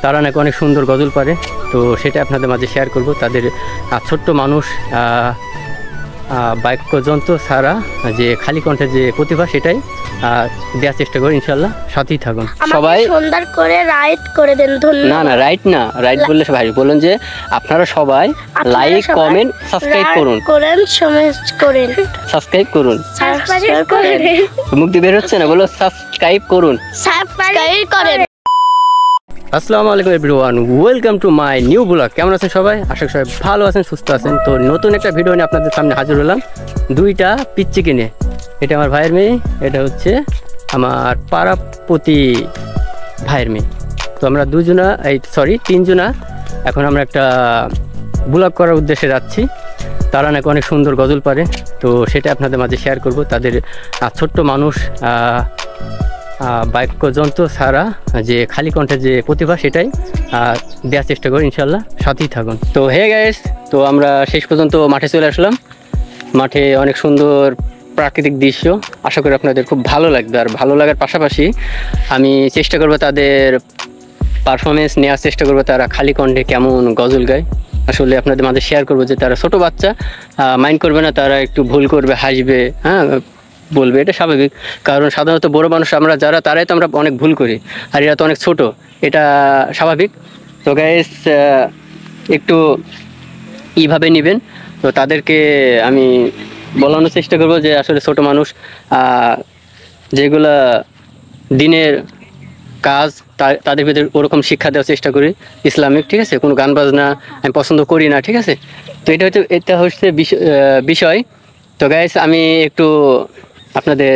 তারা নাকি অনেক সুন্দর গজল পারে। তো সেটা আপনাদের মাঝে শেয়ার করব। তাদের ছোট্ট মানুষ বাক্যযন্ত্র ছাড়া যে খালি কণ্ঠের যে প্রতিভা সেটাই দেওয়ার চেষ্টা করি। ইনশাল্লাহ সাথেই থাকুন। সবাই সুন্দর করে রাইট করে দেন। না না রাইট না, রাইট বললে সবাই বলেন যে আপনারা সবাই লাইক কমেন্ট সাবস্ক্রাইব করুন, সাবস্ক্রাইব করুন। মুখ দিয়ে বের হচ্ছে না, বলো সাবস্ক্রাইব করুন, সাবস্ক্রাইব করেন। আসসালামু আলাইকুম everyone, welcome to my new blog. কেমন আছেন সবাই? আশা করি সবাই ভালো আছেন, সুস্থ আছেন। তো নতুন একটা ভিডিও নিয়ে আপনাদের সামনে হাজির হলাম, দুইটা পিচ্চি কিনে। এটা আমার ভাইয়ের মেয়ে, এটা হচ্ছে আমার পাড়াপতি ভাইয়ের মেয়ে। তো আমরা তিনজনা এখন আমরা একটা ব্লগ করার উদ্দেশ্যে যাচ্ছি। তারা নাকি অনেক সুন্দর গজল পারে। তো সেটা আপনাদের মাঝে শেয়ার করব। তাদের ছোট্ট মানুষ বাক্যযন্ত্র ছাড়া যে খালি কণ্ঠের যে প্রতিভা সেটাই দেওয়ার চেষ্টা করি। ইনশাল্লাহ সাথেই থাকুন। তো হে গাইস, তো আমরা শেষ পর্যন্ত মাঠে চলে আসলাম। মাঠে অনেক সুন্দর প্রাকৃতিক দৃশ্য, আশা করি আপনাদের খুব ভালো লাগবে। আর ভালো লাগার পাশাপাশি আমি চেষ্টা করবো তাদের পারফরমেন্স নেওয়ার চেষ্টা করবো, তারা খালি কণ্ঠে কেমন গজল গায়। আসলে আপনাদের মাঝে শেয়ার করবো যে তারা ছোট বাচ্চা, মাইন্ড করবে না, তারা একটু ভুল করবে, হাসবে, হ্যাঁ বলবে, এটা স্বাভাবিক। কারণ সাধারণত বড় মানুষ আমরা যারা, তারাই তো আমরা অনেক ভুল করি, আর এরা তো অনেক ছোট, এটা স্বাভাবিক। তো গাইস একটু এইভাবে নেবেন। তো তাদেরকে আমি বলানোর চেষ্টা করবো যে আসলে ছোট মানুষ, যেগুলা দিনের কাজ তাদের ভিতরে ওরকম শিক্ষা দেওয়ার চেষ্টা করি, ইসলামিক, ঠিক আছে? কোনো গান বাজনা আমি পছন্দ করি না, ঠিক আছে? তো এটা হচ্ছে বিষয়। তো গাইস আমি একটু আপনাদের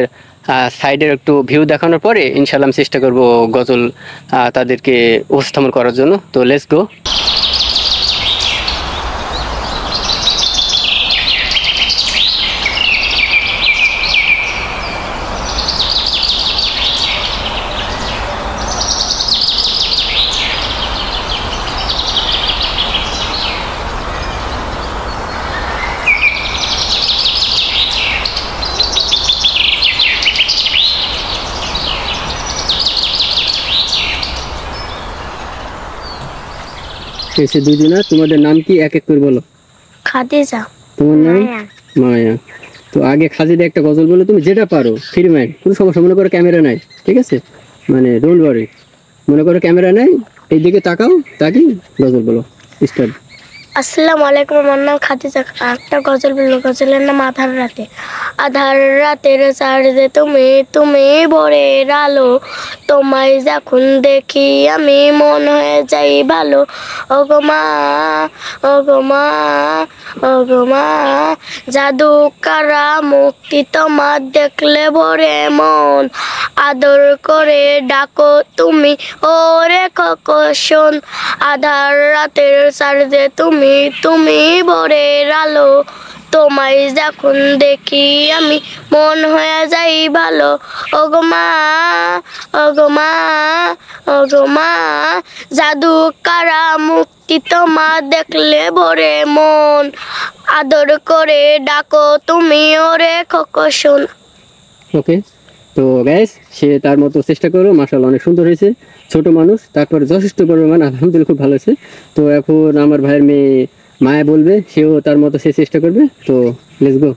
সাইডের একটু ভিউ দেখানোর পরে ইনশাল্লাহ আমি চেষ্টা করব গজল তাদেরকে উপস্থাপন করার জন্য। তো লেটস গো। এসে দুজনা, তোমাদের নাম কি এক এক করে বলো। খাদিজা। তোমার নাম? মায়া। তো আগে খাদিজা একটা গজল বলো, তুমি যেটা পারো, ফ্রি মাইন্ড, কোনো সমস্যা। মনে করো ক্যামেরা নাই, ঠিক আছে? মানে ডোন্ট ওয়ারি, মনে করো ক্যামেরা নাই, এইদিকে তাকাও, তাকি গজল বলো, স্টার্ট। আসসালামু আলাইকুম, আমার নাম খাদিজা। একটা গজল বললো, গজলের নাম আধার রাতে। আধার রাতের চারদে তুমি, তুমি ভোরের আলো, তোমায় যখন দেখি আমি মন হয়ে যাই ভালো। ওগো মা, ওগো মা, ওগো মা, জাদু কারা মুক্তি তোমার দেখলে ভরে মন। আদর করে ডাকো তুমি ওরে খোকন, আধার রাতের চারদে তুমি, তুমি ভোরের আলো, তোমায় যখন দেখি আমি মন হয়ে যাই ভালো। ওগো মা, ওগো মা, ওগো মা, জাদু কারা মুক্তি তোমার দেখলে ভরে মন। আদর করে ডাকো তুমি ওরে খোকন। ওকে। তো গাইস সে তার মতো চেষ্টা করো, মাশাআল্লাহ অনেক সুন্দর হয়েছে। ছোট মানুষ, তারপরে যথেষ্ট পরিমাণ আলহামদুলিল্লাহ খুব ভালো হয়েছে। তো এখন আমার ভাইয়ের মেয়ে মায়া বলবে, সেও তার মতো সে চেষ্টা করবে। তো লেটস গো।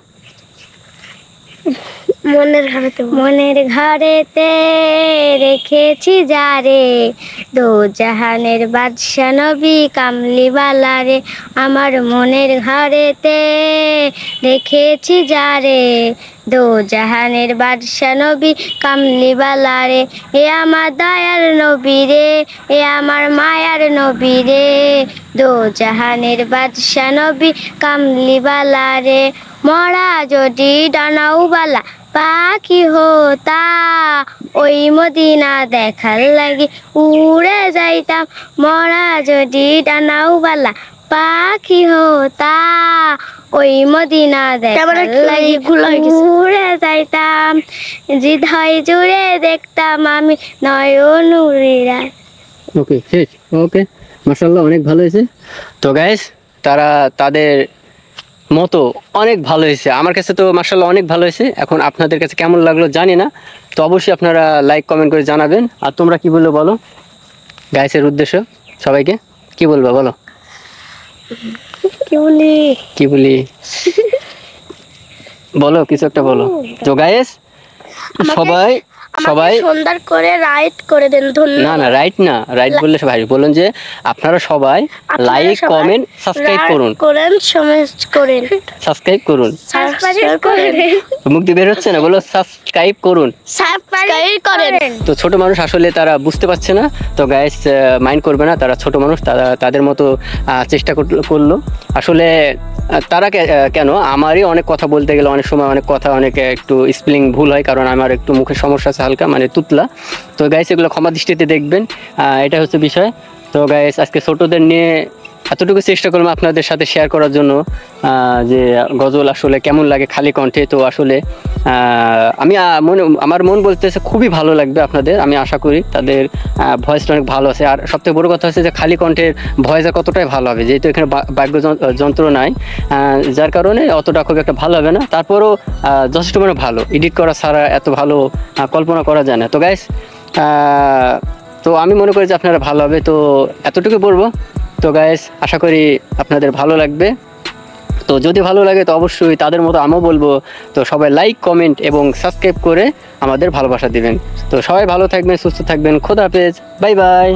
মনের ঘরেতে রেখেছি যারে, দো জাহানের বাদশা নবী কামলিওয়ালা রে। আমার মনের ঘরেতে রেখেছি যারে, দো জাহানের বাদশা নবী কামলিওয়ালা রে। এ আমার দয়ার নবী রে, এ আমার মায়ার নবী রে, দো জাহানের বাদশা নবী কামলিওয়ালা রে। মরা যদি ডানাওবালা পাখি হতা, ওই মদিনা দেখার লাগি উড়ে যাইতাম। মরা যদি ডানাওবালা পাখি হতা, ওই মদিনা দেখার লাগি উড়ে যাইতাম। হৃদয় জুড়ে দেখতাম আমি নয়নুরিরা। ওকে শেষ। ওকে মাশাআল্লাহ অনেক ভালো হয়েছে। তো গাইস তারা তাদের মতো অনেক ভালো হয়েছে, আমার কাছে তো মাশাআল্লাহ অনেক ভালো হয়েছে। এখন আপনাদের কাছে কেমন লাগলো জানি না, তো অবশ্যই আপনারা লাইক কমেন্ট করে জানাবেন। আর তোমরা কি বললো বলো? গাইসের উদ্দেশ্য সবাইকে কি বলবা বলো? কি বলি বলো, কিছু একটা বলো। তো গাইস সবাই সবাই সুন্দর করে রাইট করে দেন, ধন্যবাদ। না রাইট বললে ভাই বলুন যে আপনারা সবাই লাইক কমেন্ট সাবস্ক্রাইব করুন, সাবস্ক্রাইব করুন। মুখ দিয়ে বের হচ্ছে না, বলো সাবস্ক্রাইব করুন। তো ছোট মানুষ আসলে তারা বুঝতে পারছে না, তো গাইস মাইন্ড করবে না, তারা ছোট মানুষ, তাদের মতো চেষ্টা করলো। আসলে তারা কেন, আমারই অনেক কথা বলতে গেলে অনেক সময় অনেক কথা অনেক একটু স্পেলিং ভুল হয়, কারণ আমার একটু মুখের সমস্যা আছে হালকা, মানে তুতলা। তো গাইস এগুলো ক্ষমা দৃষ্টিতে দেখবেন, এটা হচ্ছে বিষয়। তো গাইস আজকে ছোটদের নিয়ে এতটুকু চেষ্টা করলাম আপনাদের সাথে শেয়ার করার জন্য, যে গজল আসলে কেমন লাগে খালি কণ্ঠে। তো আসলে আমি আমার মন বলতেছে খুবই ভালো লাগবে আপনাদের, আমি আশা করি। তাদের ভয়েসটা অনেক ভালো আছে, আর সবথেকে বড় কথা হচ্ছে যে খালি কণ্ঠের ভয়েসটা কতটাই ভালো হবে, যেহেতু এখানে বাদ্যযন্ত্র নাই, যার কারণে অতটা খুব একটা ভালো হবে না। তারপরও যথেষ্ট মানে ভালো, এডিট করা ছাড়া এত ভালো কল্পনা করা যায় না। তো গাইস তো আমি মনে করি যে আপনারা ভালো হবে, তো এতটুকু বলবো। তো গাইস আশা করি আপনাদের ভালো লাগবে। তো যদি ভালো লাগে তো অবশ্যই তাদের মতো আমিও বলবো, তো সবাই লাইক কমেন্ট এবং সাবস্ক্রাইব করে আমাদের ভালোবাসা দিবেন। তো সবাই ভালো থাকবেন, সুস্থ থাকবেন, খোদা হাফেজ, বাই বাই।